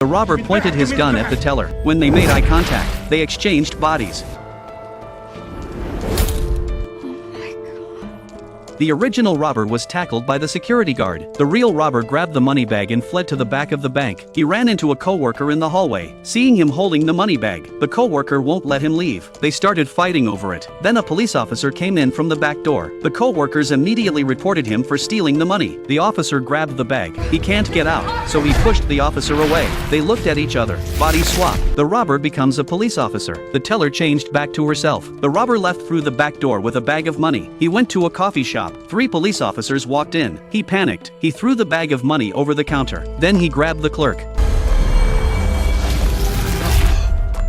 The robber pointed his gun at the teller. When they made eye contact, they exchanged bodies. The original robber was tackled by the security guard. The real robber grabbed the money bag and fled to the back of the bank. He ran into a coworker in the hallway. Seeing him holding the money bag, the coworker won't let him leave. They started fighting over it. Then a police officer came in from the back door. The coworkers immediately reported him for stealing the money. The officer grabbed the bag. He can't get out, so he pushed the officer away. They looked at each other. Body swap. The robber becomes a police officer. The teller changed back to herself. The robber left through the back door with a bag of money. He went to a coffee shop. 3 police officers walked in. He panicked. He threw the bag of money over the counter. Then he grabbed the clerk.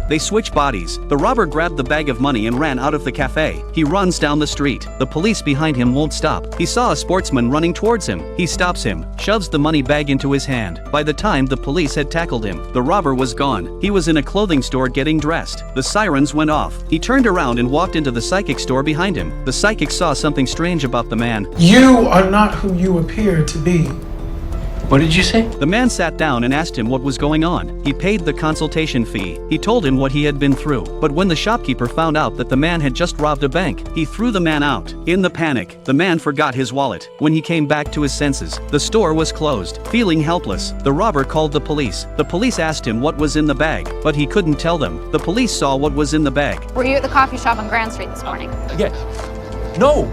They switch bodies. The robber grabbed the bag of money and ran out of the cafe. He runs down the street. The police behind him won't stop. He saw a sportsman running towards him. He stops him, shoves the money bag into his hand. By the time the police had tackled him, the robber was gone. He was in a clothing store getting dressed. The sirens went off. He turned around and walked into the psychic store behind him. The psychic saw something strange about the man. You are not who you appear to be. What did you say? The man sat down and asked him what was going on. He paid the consultation fee. He told him what he had been through. But when the shopkeeper found out that the man had just robbed a bank, he threw the man out. In the panic, the man forgot his wallet. When he came back to his senses, the store was closed. Feeling helpless, the robber called the police. The police asked him what was in the bag, but he couldn't tell them. The police saw what was in the bag. Were you at the coffee shop on Grand Street this morning? Yeah. No.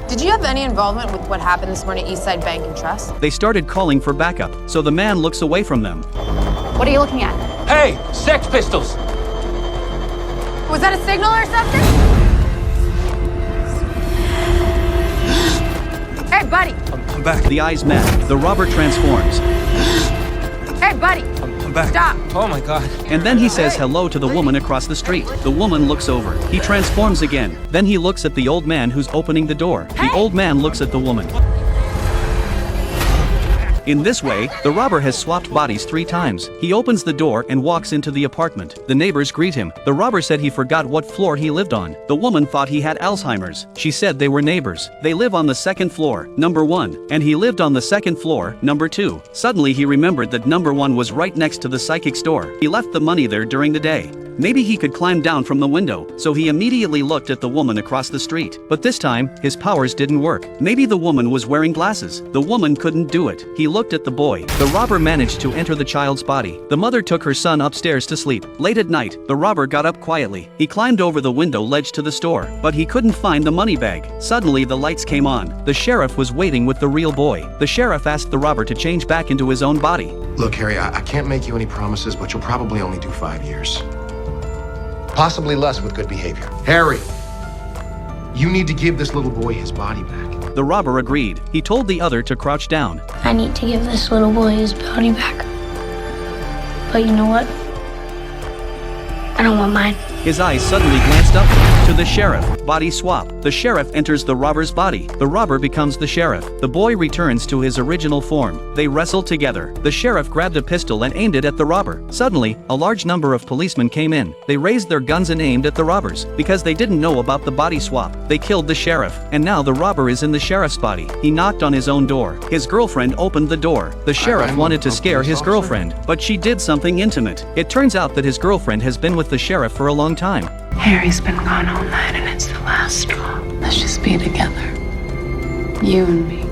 Did you have any involvement with what happened this morning at Eastside Bank and Trust? They started calling for backup, so the man looks away from them. What are you looking at? Hey, Sex Pistols. Was that a signal or something? Hey, buddy. I'm back. The eyes met. The robber transforms. Hey, buddy. I'm back. Stop. Oh my God. And then he says hello to the woman across the street. The woman looks over. He transforms again. Then he looks at the old man who's opening the door. The old man looks at the woman. In this way, the robber has swapped bodies 3 times. He opens the door and walks into the apartment. The neighbors greet him. The robber said he forgot what floor he lived on. The woman thought he had Alzheimer's. She said they were neighbors. They live on the 2nd floor, number 1, and he lived on the 2nd floor, number 2. Suddenly he remembered that number 1 was right next to the psychic store. He left the money there during the day. Maybe he could climb down from the window, so he immediately looked at the woman across the street. But this time, his powers didn't work. Maybe the woman was wearing glasses. The woman couldn't do it. He looked at the boy. The robber managed to enter the child's body. The mother took her son upstairs to sleep. Late at night, the robber got up quietly. He climbed over the window ledge to the store, but he couldn't find the money bag. Suddenly the lights came on. The sheriff was waiting with the real boy. The sheriff asked the robber to change back into his own body. Look, Harry, I can't make you any promises, but you'll probably only do 5 years. Possibly less with good behavior. Harry, you need to give this little boy his body back. The robber agreed. He told the other to crouch down. I need to give this little boy his body back. But you know what? I don't want mine. His eyes suddenly glanced up to the sheriff. Body swap. The sheriff enters the robber's body. The robber becomes the sheriff. The boy returns to his original form. They wrestle together. The sheriff grabbed a pistol and aimed it at the robber. Suddenly, a large number of policemen came in. They raised their guns and aimed at the robbers. Because they didn't know about the body swap, they killed the sheriff. And now the robber is in the sheriff's body. He knocked on his own door. His girlfriend opened the door. The sheriff wanted to scare his girlfriend, but she did something intimate. It turns out that his girlfriend has been with the sheriff for a long time. Harry's been gone all night and it's the last straw. Let's just be together. You and me.